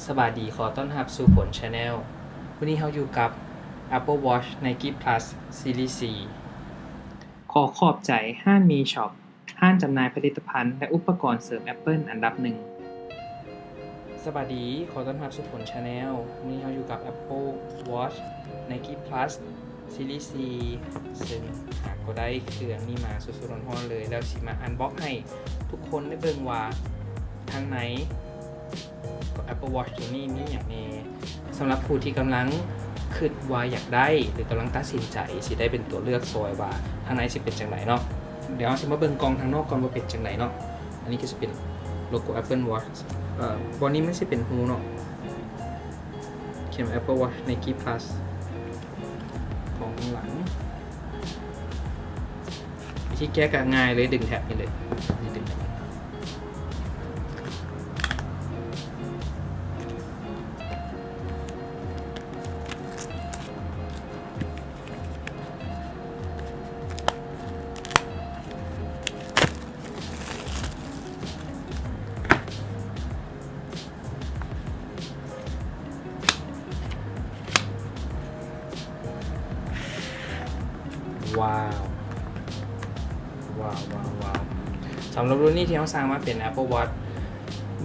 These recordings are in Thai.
สวัสดีขอต้อนรับสู่ผล Channel วันนี้เราอยู่กับ Apple Watch Nike Plus Series 4ขอขอบใจห้างมีช็อปห้างจำหน่ายผลิตภัณฑ์และอุปกรณ์เสริม Apple อันดับหนึ่งสวัสดีขอต้อนรับสู่ผล Channel วันนี้เราอยู่กับ Apple Watch Nike Plus Series 4ซึ่งหากก็ได้เครื่องนี้มาสดๆร้อนๆเลยแล้วสิมาอันบ็อกให้ทุกคนได้เบิ่งว่าทางไหนApple Watch ตัวนี้มีอย่างนี้สำหรับผู้ที่กำลังคิดว่าอยากได้หรือกำลังตัดสินใจสิได้เป็นตัวเลือกซอยว่าทางไหนสิเป็นจังไหนเนาะเดี๋ยวสิมาเบิ่งกล่องทางนอกก่อนว่าเป็นจังไหนเนาะอันนี้ก็จะเป็นโลโก้ Apple Watch บนนี้มันสิเป็นหูเนาะเขียน Apple Watch Nike Plus ของหลังวิธีแก้ก็ง่ายเลยดึงแถบนี่เลยดึงแถบว้าวสำหรับรุ่นนี้ที่เขาสร้างมาเป็น Apple Watch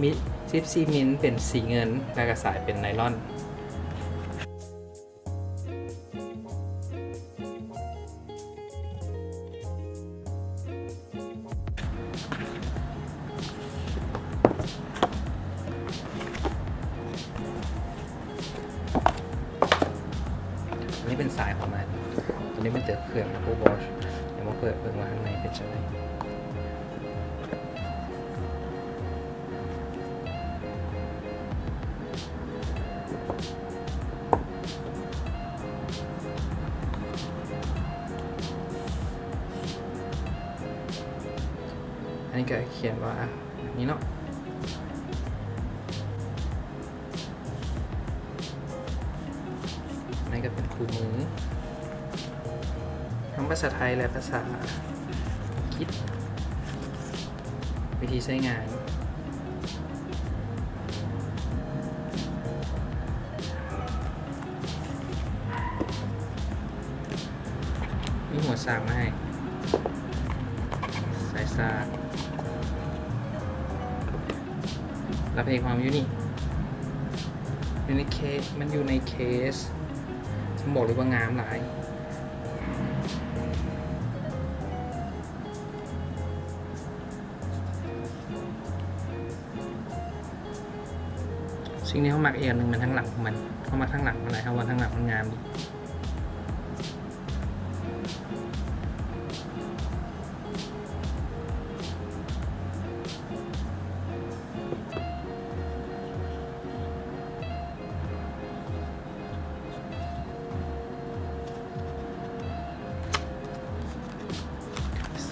มี14มิลเป็นสีเงินและกระสายเป็นไนลอนอันนี้เป็นสายของมันตัวนี้เป็นเครื่อง Apple Watch เดี๋ยวมาเปิดเบิ่งว่าข้างในเป็นจังไงอันนี้ก็เขียนว่าแบบนี้เนาะอันนี้ก็เป็นคู่มือทั้งภาษาไทยและภาษาอังกฤษวิธีใช้งานมีหัวสากมาให้สายซากรับเพลงความอยู่นี่อยู่ในเคสมันอยู่ในเคสฉันบอกเลยว่างามหลายสิ่งนี้เขามักอีกอย่างหนึ่งมันทั้งหลังของมันเขามาทั้งหลังอะไรเขามาทั้งหลังมันงามดี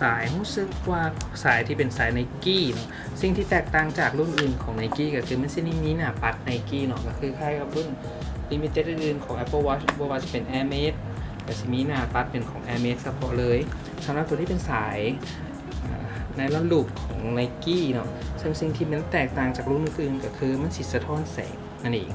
สายรู้สึกว่าสายที่เป็นสายไนกี้เนาะสิ่งที่แตกต่างจากรุ่นอื่นของไนกี้ก็คือมันจะมีหน้าปัดไนกี้เนาะก็คือคล้ายกับรุ่น Limited อื่นๆของ Apple Watch บ่ว่าจะเป็น Air Max แต่จะมีหน้าปัดเป็นของ Air Max เฉพาะเลยสำหรับตัวที่เป็นสายในรุ่นลูกของไนกี้เนาะซึ่งสิ่งที่มันแตกต่างจากรุ่นอื่นก็คือมันสิสะท้อนแสงนั่นเอง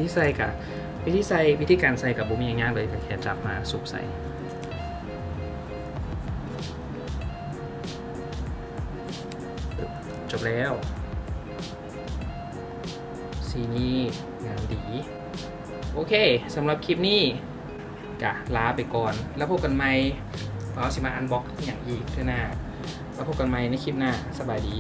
วิธีใส่กับวิธีการใส่กับบุ้มยากๆเลยแต่แค่จับมาสูบใส่จบแล้วสีนี้งามดีโอเคสำหรับคลิปนี้กะลาไปก่อนแล้วพบกันใหม่เราสิมาอันบ็อกอย่างอีกเท่าหน้าแล้วพบกันใหม่ในคลิปหน้าสบายดี